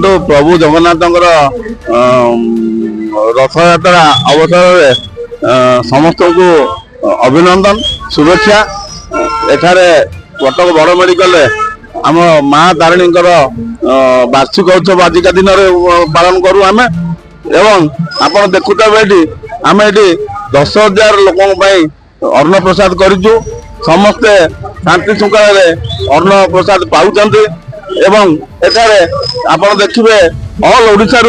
ଦେଖନ୍ତୁ ପ୍ରଭୁ ଜଗନ୍ନାଥଙ୍କର ରଥଯାତ୍ରା ଅବସରରେ ସମସ୍ତଙ୍କୁ ଅଭିନନ୍ଦନ शुभेच्छा। एठारे कटक बड़ मेडिकल आम माँ तारिणींकर वार्षिक उत्सव आजिका दिन पालन करूँ आम एवं आप देखुवे ये आम ये 10,000 लोकों अन्न प्रसाद करूँ समस्ते शांति शृंखला अन्न प्रसाद पाँच एवं एठारे आप देखिए ऑल ओडिशा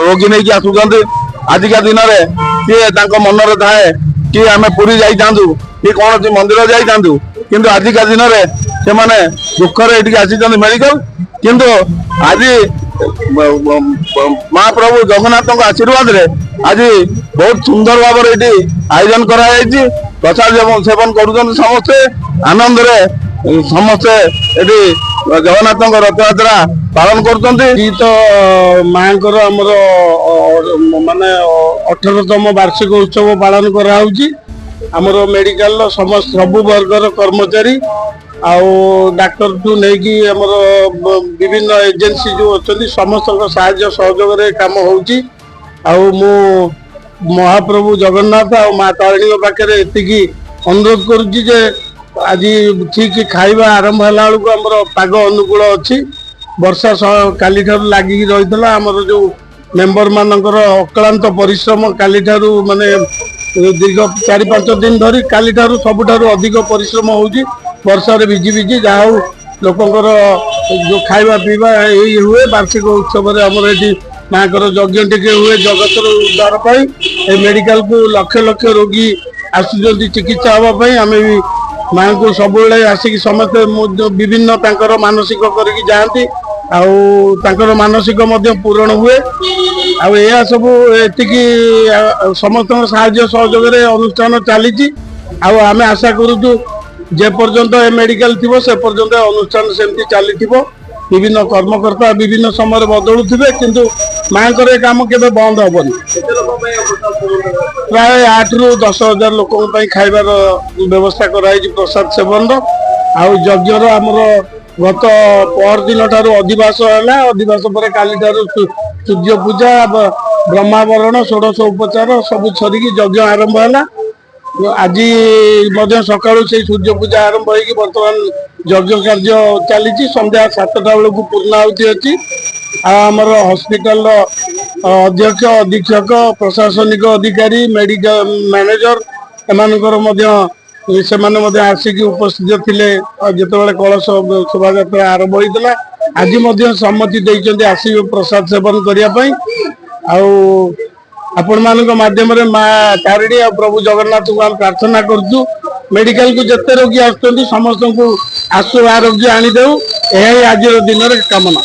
रोगी नहीं आसुंच आजिका दिन में सी मनरे थाए कि आम पुरी जाइंतु कि कौन मंदिर जाइंतु किंतु आजिका दिन में से मैंने दुखरे ये आसी मेडिकल किंतु आज महाप्रभु जगन्नाथ आशीर्वाद रे आज बहुत सुंदर भाव ये आयोजन कराई प्रसाद सेवन कर समस्ते आनंद रे समस्ते ये जगन्नाथ रथयात्रा पालन कर तो माँ माने 18तम वार्षिक उत्सव पालन करामर मेडिकल समस्त सबु वर्गर कर्मचारी आउ डाक्टर टू नहीं आमर विभिन्न एजेंसी जो अच्छा समस्त साहाय्य सहयोग काम होची मु महाप्रभु जगन्नाथ आ माँ तारिणी पाखे एति अनुरोध करुच्ची जे आज ठीक खाइबा आरंभ है आमर पाग अनुकूल अच्छी वर्षा काली ठारू लगी रही आमर जो मेंबर मानकर अक्लांत परिश्रम काली ठारू माने दीर्घ 4-5 दिन धरी काली ठारू सबुठारू अधिक परिश्रम होउची वर्षा रे भिजी भिजी जहा लोकंकर जो खाइबा पीवा यही हुए वार्षिक उत्सव आमर ये माँ यज्ञ टिके हुए जगत उद्धार पाई मेडिकल को लक्ष लक्ष रोगी आसुचंती चिकित्सा हाँपाई आम भी माँ को सब आसिक समस्त विभिन्न मानसिक करके जाती आउर मानसिक पूरण हुए आ सब एतिकी समस्त साहाय्य सहयोग अनुष्ठान चली आम आशा करूँ जे पर्यंत मेडिकल थी से पर्यंत अनुष्ठान सेमती चली विभिन्न कर्मकर्ता विभिन्न समय बदलु थे किंतु माँ काम के बंद हेनी प्राय 8 ରୁ 10,000 लोक खाइबार व्यवस्था कराई प्रसाद सेवन यज्ञर आमर गत पर दिन ठारू अधिवास है अधिवास पर काली ठारू सूर्य पूजा ब्रह्मावरण षोडश उपचार सब सरिकी यज्ञ आरंभ है आज सका से सूर्य पूजा आरंभ हो बर्तमान यज्ञ कार्य चली संध्या 7टा बेलू पूर्णाहुति अच्छी आमर हॉस्पिटल अध्यक्ष अधीक्षक प्रशासनिक अधिकारी मेडिकल मैनेजर एमानकर आसिक उपस्थित थे जिते कलश शोभा यात्रा आरंभ होता आज सम्मति देते आसवे प्रसाद सेवन करने आपण मान मध्यम माँ तारिणी और प्रभु जगन्नाथ को आम प्रार्थना करूँ मेडिकल को जिते रोगी आसुँच समस्त को आशु आरोग्य आनीदे यह आज दिन कामना।